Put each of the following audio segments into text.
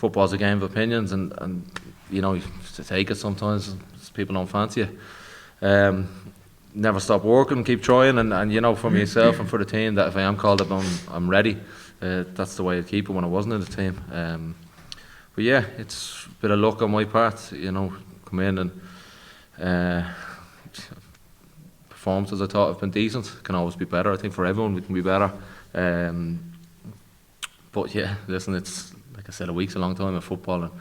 football's a game of opinions, and you know, you have to take it sometimes. People don't fancy you. Never stop working, keep trying, and you know, for myself and for the team, that if I am called up, I'm ready. That's the way I'd keep it when I wasn't in the team. But yeah, it's a bit of luck on my part, you know, come in and performances I thought have been decent. Can always be better. I think for everyone we can be better. But yeah, listen, it's like I said, a week's a long time in football, and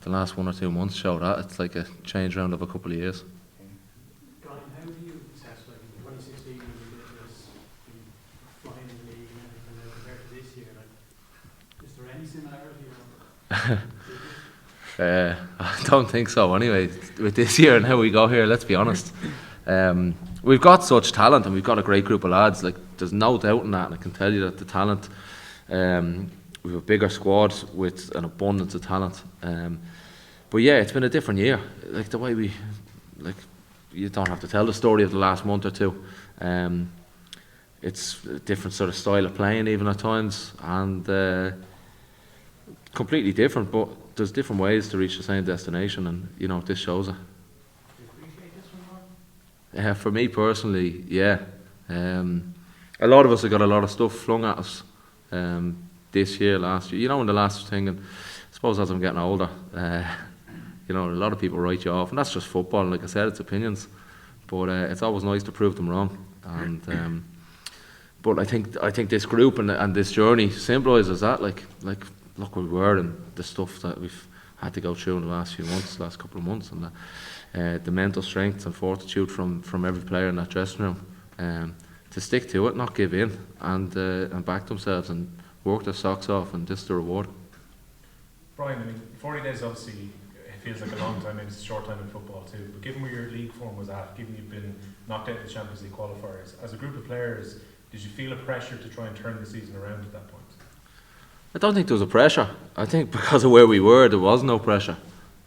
the last 1 or 2 months show that. It's like a change round of a couple of years. Brian, how do you assess, like, 2016 when you did this, flying in the league and everything, now compared to this year? Like, is there any similarity? I don't think so anyway, with this year and how we go here, let's be honest. We've got such talent, and we've got a great group of lads, like, there's no doubt in that, and I can tell you that the talent, we have a bigger squad with an abundance of talent. But yeah, it's been a different year. Like, the way we, like, you don't have to tell the story of the last month or two. It's a different sort of style of playing even at times, and completely different, but there's different ways to reach the same destination, and you know, this shows it. Do you appreciate this one more? For me personally, yeah. A lot of us have got a lot of stuff flung at us this year, last year. You know, in the last thing, and I suppose as I'm getting older, you know, a lot of people write you off, and that's just football. Like I said, it's opinions, but it's always nice to prove them wrong. And but I think this group and this journey symbolises that. Like look where we were, and the stuff that we've had to go through in the last few months, last couple of months, and the mental strength and fortitude from every player in that dressing room, to stick to it, not give in, and back themselves and work their socks off, and this is the reward. Brian, I mean, 40 days obviously it feels like a long time, maybe it's a short time in football too, but given where your league form was at, given you've been knocked out in the Champions League qualifiers, as a group of players, did you feel a pressure to try and turn the season around at that point? I don't think there was a pressure. I think because of where we were, there was no pressure.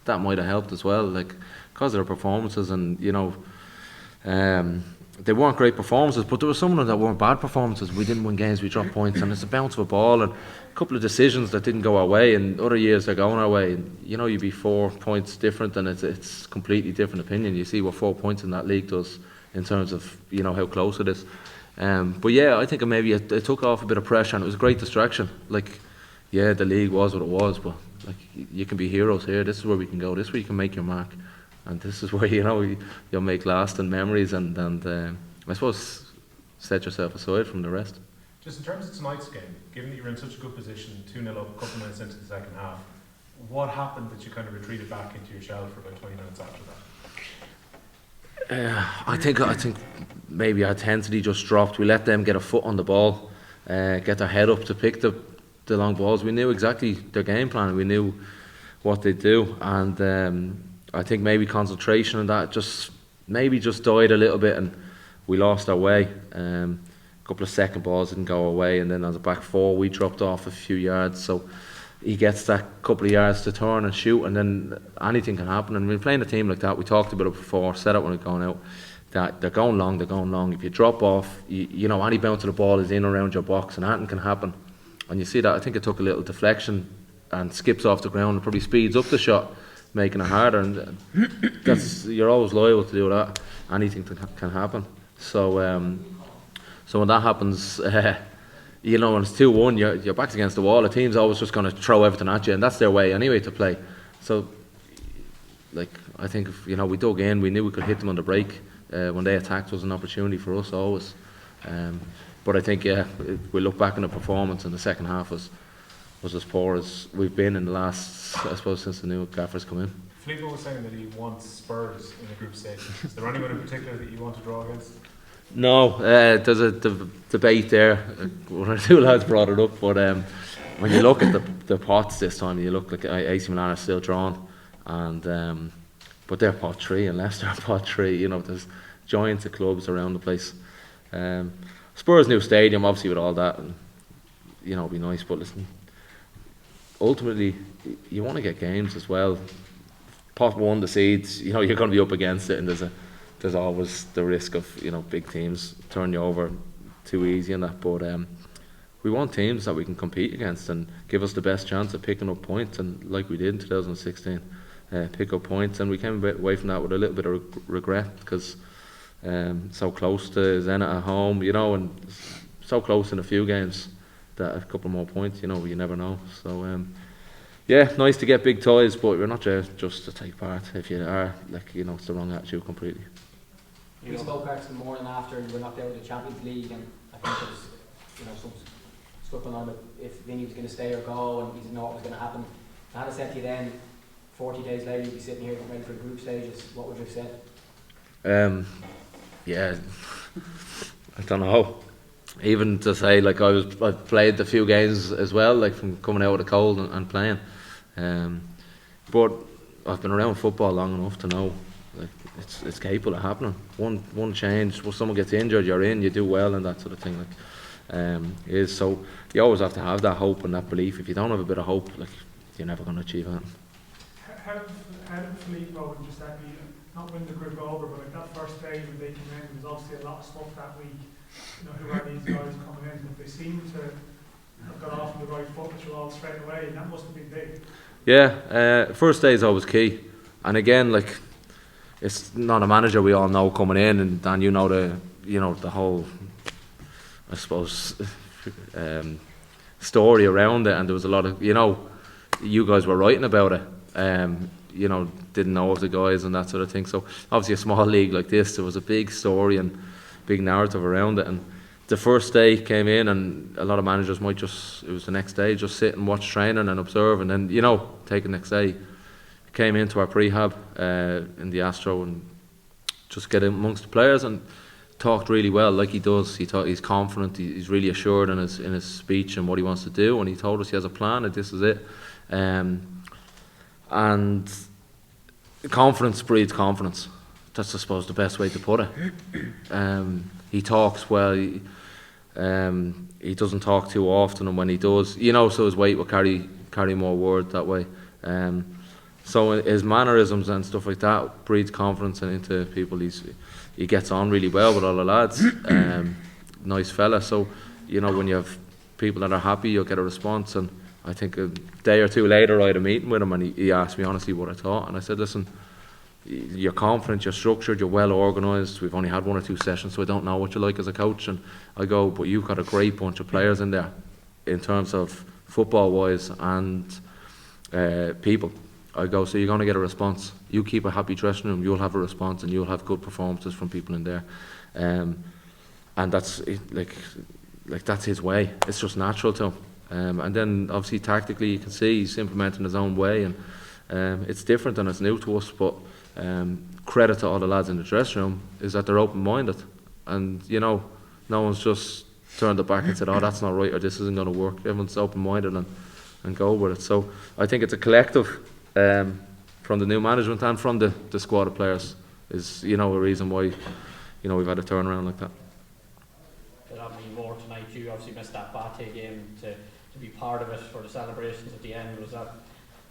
That might have helped as well, like, because of their performances, and you know, they weren't great performances, but there were some of them that weren't bad performances. We didn't win games, we dropped points, and it's a bounce of a ball, and a couple of decisions that didn't go our way, and other years they're going our way. And you know, you'd be 4 points different, and it's completely different opinion. You see what 4 points in that league does in terms of, you know, how close it is. But yeah, I think maybe it took off a bit of pressure, and it was a great distraction. Like, yeah, the league was what it was, but like, you can be heroes here. This is where we can go. This is where you can make your mark, and this is where, you know, you'll make lasting memories, and I suppose set yourself aside from the rest. Just in terms of tonight's game, given that you're in such a good position, 2-0 up, a couple of minutes into the second half, what happened that you kind of retreated back into your shell for about 20 minutes after that? I think maybe our intensity just dropped. We let them get a foot on the ball, get their head up to pick the long balls. We knew exactly their game plan. We knew what they'd do, and I think maybe concentration and that just died a little bit, and we lost our way. A couple of second balls didn't go our way, and then as a back four we dropped off a few yards, so he gets that couple of yards to turn and shoot, and then anything can happen. And when playing a team like that, we talked about it before, said it when we're going out, that they're going long. If you drop off, you know, any bounce of the ball is in around your box, and anything can happen. And you see that, I think it took a little deflection and skips off the ground and probably speeds up the shot, making it harder, and you're always liable to do that. Anything can happen. So when that happens, you know, when it's 2-1, your back's against the wall. The team's always just going to throw everything at you, and that's their way anyway to play. So, like, I think if, you know, we dug in, we knew we could hit them on the break. When they attacked, was an opportunity for us always. But I think, yeah, we look back on the performance, and the second half was as poor as we've been in the last, I suppose, since the new gaffers come in. Filippo was saying that he wants Spurs in the group stage. Is there anyone in particular that you want to draw against? No, there's a debate there. One or two lads brought it up, but when you look at the pots this time, you look like AC Milan are still drawn, and but they're pot 3 and Leicester are pot 3. You know, there's giants of clubs around the place. Spurs new stadium, obviously, with all that, and you know, it'd be nice. But listen, ultimately, you want to get games as well. Pot 1, the seeds, you know, you're going to be up against it, and there's always the risk of, you know, big teams turn you over too easy and that. But we want teams that we can compete against and give us the best chance of picking up points, and like we did in 2016, pick up points, and we came away from that with a little bit of regret, because so close to Zenit at home, you know, and so close in a few games that a couple more points, you know, you never know. So yeah, nice to get big toys, but we're not there just to take part. If you are, like, you know, it's the wrong attitude completely. We spoke about the morning after you were knocked out of the Champions League, and I think there was, you know, some stuff going on about if Vinny was going to stay or go, and he didn't know what was going to happen. I had said to you then, 40 days later, you'd be sitting here getting ready for the group stages. What would you have said? Yeah, I don't know. Even to say, like, I've played a few games as well, like from coming out of the cold and playing. But I've been around football long enough to know, like, it's capable of happening. One change, when someone gets injured, you're in, you do well, and that sort of thing. Like, is so you always have to have that hope and that belief. If you don't have a bit of hope, like, you're never going to achieve that. How did Filippo and Giuseppe not win the group over, but like that first day when they came in, there was obviously a lot of stuff that week. You know, who are these guys coming in? But they seem to have got off on the right foot, which were all straight away, and that must have been big. Yeah, first day is always key, and again, like, it's not a manager we all know coming in, and Dan, you know the whole, I suppose, story around it, and there was a lot of, you know, you guys were writing about it, you know, didn't know of the guys and that sort of thing. So obviously a small league like this, there was a big story and big narrative around it, and the first day came in, and a lot of managers might just, it was the next day, just sit and watch training and observe, and then, you know, take the next day. Came into our prehab in the Astro and just get in amongst the players and talked really well, like he does. He's confident, he's really assured in his speech and what he wants to do, and he told us he has a plan and this is it. And confidence breeds confidence. That's, I suppose, the best way to put it. He talks well. He doesn't talk too often, and when he does, you know, so his weight will carry more word that way. So his mannerisms and stuff like that breeds confidence into people. He gets on really well with all the lads. Nice fella. So, you know, when you have people that are happy, you'll get a response. And I think a day or two later I had a meeting with him, and he asked me honestly what I thought, and I said, listen, you're confident, you're structured, you're well organised. We've only had 1 or 2 sessions, so I don't know what you're like as a coach. And I go, but you've got a great bunch of players in there in terms of football wise and people. I go, so you're going to get a response. You keep a happy dressing room, you'll have a response, and you'll have good performances from people in there. And that's like that's his way. It's just natural to him. And then obviously tactically you can see he's implementing his own way, and it's different and it's new to us, but credit to all the lads in the dressing room is that they're open-minded, and, you know, no one's just turned it back and said, oh, that's not right, or this isn't going to work. Everyone's open-minded and go with it. So I think it's a collective from the new management and from the squad of players is, you know, a reason why, you know, we've had a turnaround like that. Did that mean more tonight? You obviously missed that Bate game to be part of it for the celebrations at the end. Was that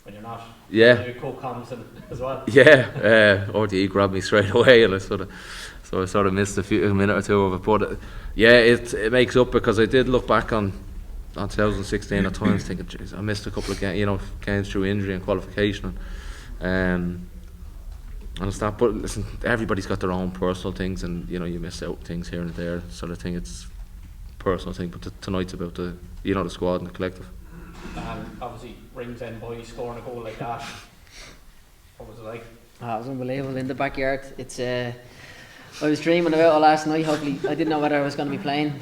when you're not? Yeah. Co-coms as well. Yeah. RDE grabbed me straight away, and I sort of missed a minute or two of it. But yeah, it makes up, because I did look back on 2016 at times thinking, geez, I missed a couple of games through injury and qualification, and stuff. But listen, everybody's got their own personal things, and, you know, you miss out things here and there, sort of thing. It's a personal thing, but tonight's about the squad and the collective. Obviously, Rings End boys scoring a goal like that. What was it like? It was unbelievable in the backyard. I was dreaming about it last night. Hopefully, I didn't know whether I was going to be playing,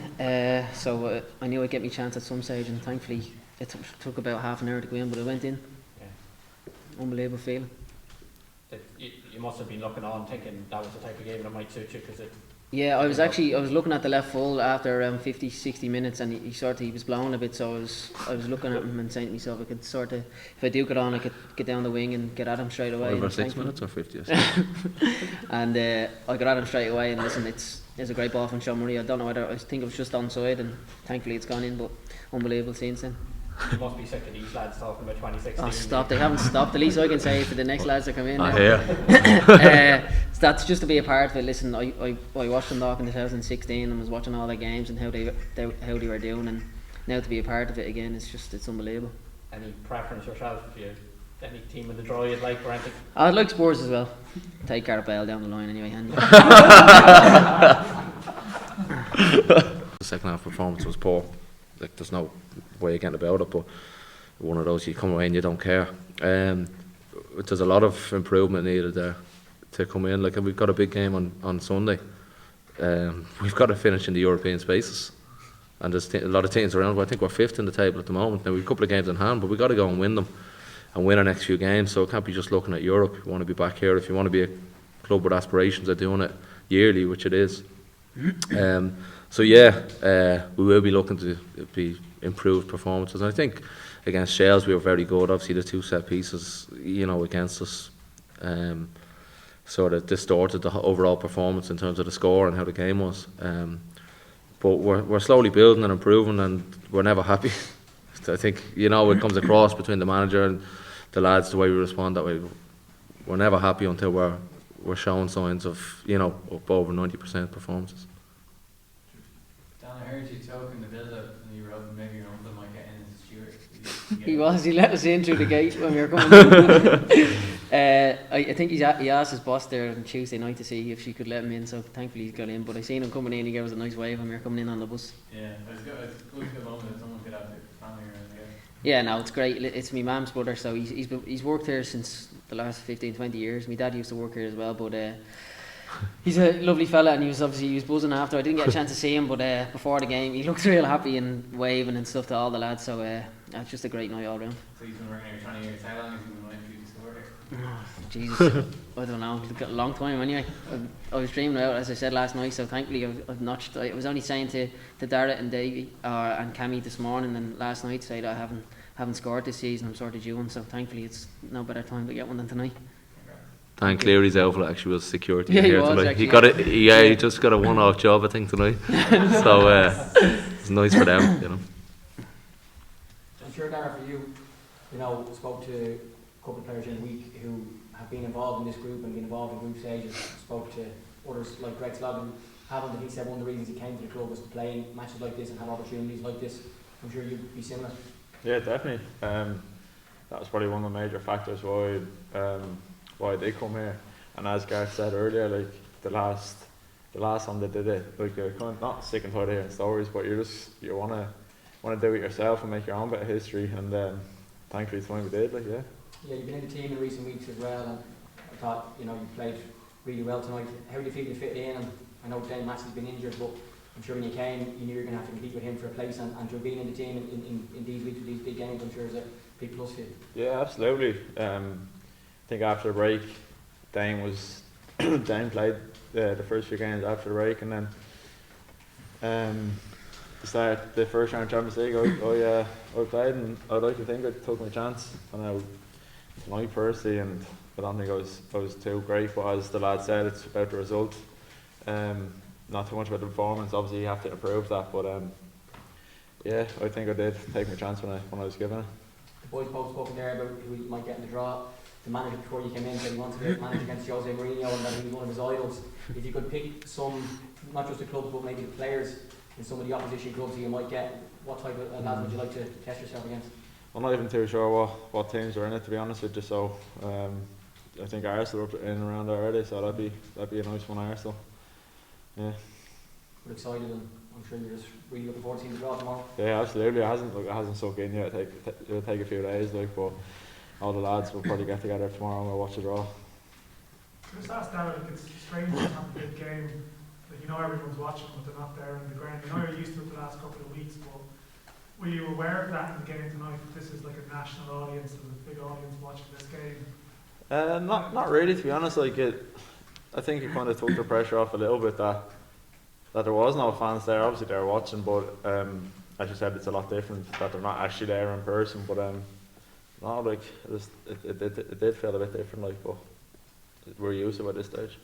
so I knew I'd get my chance at some stage, and thankfully it took about half an hour to go in, but I went in. Yeah. Unbelievable feeling. You must have been looking on thinking that was the type of game that might suit you, because it... Yeah, I was looking at the left full after around 50-60 minutes, and he was blowing a bit, so I was looking at him and saying to myself, I could sort of, if I do get on, I could get down the wing and get at him straight away. 5 or 6 minutes or 50 or and I got at him straight away, and listen, it's a great ball from Sean Murray. I don't know whether, I think it was just onside, and thankfully it's gone in, but unbelievable scenes then. You must be sick of these lads talking about 2016. Oh, stop, they haven't stopped. The least I can say for the next lads that come in. That's just to be a part of it. Listen, I watched Dundalk in 2016 and was watching all their games and how they were doing, and now to be a part of it again, it's unbelievable. Any preference yourself? If you any team in the draw you'd like or anything? I'd like Spurs as well. Take Gareth Bale down the line anyway. The second half performance was poor. Like, there's no way of getting about it, but one of those you come away and you don't care. There's a lot of improvement needed there to come in. Like, we've got a big game on Sunday. We've got to finish in the European spaces, and there's a lot of teams around. But I think we're 5th in the table at the moment. Now we've a couple of games in hand, but we've got to go and win them and win our next few games. So it can't be just looking at Europe. You want to be back here. If you want to be a club with aspirations of doing it yearly, which it is. So yeah, we will be looking to be improved performances. And I think against Shels we were very good. Obviously the 2 set pieces, against us, sort of distorted the overall performance in terms of the score and how the game was. But we're slowly building and improving, and we're never happy. I think it comes across between the manager and the lads the way we respond that way. We're never happy until we're showing signs of up over 90% performances. Dan, I heard you talking the build up and you were hoping maybe your uncle might get in as a steward. He let us in through the gate when we were coming in. I think he asked his boss there on Tuesday night to see if she could let him in, so thankfully he's got in. But I seen him coming in, he gave us a nice wave when we were coming in on the bus. Yeah, it's good to go home that someone could have the family around here. Yeah, no, it's great. It's my mum's brother, so he's worked here since the last 15-20 years. My dad used to work here as well, but he's a lovely fella, and he was buzzing after. I didn't get a chance to see him, but before the game he looked real happy and waving and stuff to all the lads, so it's just a great night all round. So he's been working here 20 years. How long has he been waiting for you to score here? Oh, Jesus, I don't know. It's got a long time anyway. I was dreaming out, as I said last night, so thankfully I've notched. I was only saying to Darragh and Davey and Cammy this morning and last night, say that I haven't scored this season. I'm sort of due one, so thankfully it's no better time to get one than tonight. Thank Cleary's outfit actually was security Yeah, he here was, tonight. actually, He got it. Yeah, he just got a one-off job I think tonight. So it's nice for them. I'm sure, Darragh, for you, spoke to a couple of players in the week who have been involved in this group and been involved in group stages. Spoke to others like Greg Slogan, and he said one of the reasons he came to the club was to play in matches like this and have opportunities like this. I'm sure you'd be similar. Yeah, definitely. That was probably one of the major factors why they come here. And as Gareth said earlier, like the last time they did it, like you're kind of not sick and tired of hearing stories, but you wanna do it yourself and make your own bit of history. And thankfully, it's when we did. Yeah, you've been in the team in recent weeks as well, and I thought you played really well tonight. How do you feel you fit in? And I know Dane Matthews has been injured, but I'm sure when you came, you knew you were going to have to compete with him for a place, and you're being in the team in these weeks with these big games, I'm sure is a big plus for you. Yeah, absolutely. I think after the break, Dane played the first few games after the break, and then the first round Champions League. I played, and I'd like to think I took my chance. And tonight personally, and I don't think I was too great, but as the lad said, it's about the result. Not too much about the performance. Obviously, you have to improve that, but yeah, I think I did take my chance when I was given it. The boys both spoken there about who he might get in the draw. The manager before you came in said he wanted to manage against Jose Mourinho and that he was one of his idols. If you could pick some, not just the clubs, but maybe the players in some of the opposition clubs that you might get, what type of lads would you like to test yourself against? I'm not even too sure what teams are in it, to be honest with you. So I think Arsenal are in and around there already, so that'd be a nice one, Arsenal. Yeah. We're excited, and I'm sure you're just really looking forward to seeing the draw tomorrow. Yeah, absolutely. It hasn't sunk in yet. It'll take a few days, but all the lads will probably get together tomorrow and we'll watch the draw. Just ask Darragh, it's strange to have a big game. Like, everyone's watching, but they're not there in the ground. You're used to it the last couple of weeks, but were you aware of that in the game tonight? That this is like a national audience, there's a big audience watching this game. Not really, to be honest. I think it kind of took the pressure off a little bit that there was no fans there. Obviously they were watching, but as you said, it's a lot different that they're not actually there in person. But it did feel a bit different, but we're used to it at this stage.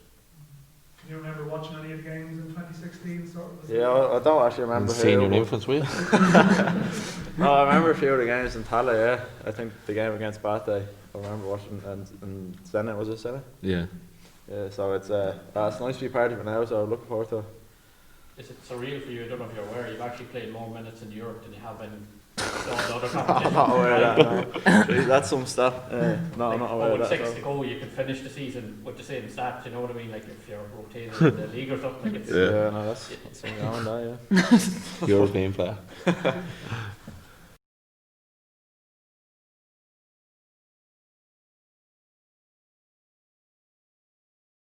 Can you remember watching any of the games in 2016? Yeah, I don't actually remember. Senior infants, were you? No, I remember a few of the games in Tala. Yeah, I think the game against Bate, I remember watching, and Senate, was it Senate? Yeah. Yeah, so it's nice to be part of it now, so I'm looking forward to it. is it surreal for you? I don't know if you're aware, you've actually played more minutes in Europe than you have in all the other I'm competitions. not aware of that, no. Jeez, that's some stuff. No, I'm not aware of that. 6 so. to go, you could finish the season with the same stats, you know what I mean? Like if you're rotating in the league or something, like it's, Yeah, no, that's something on that, yeah. European player.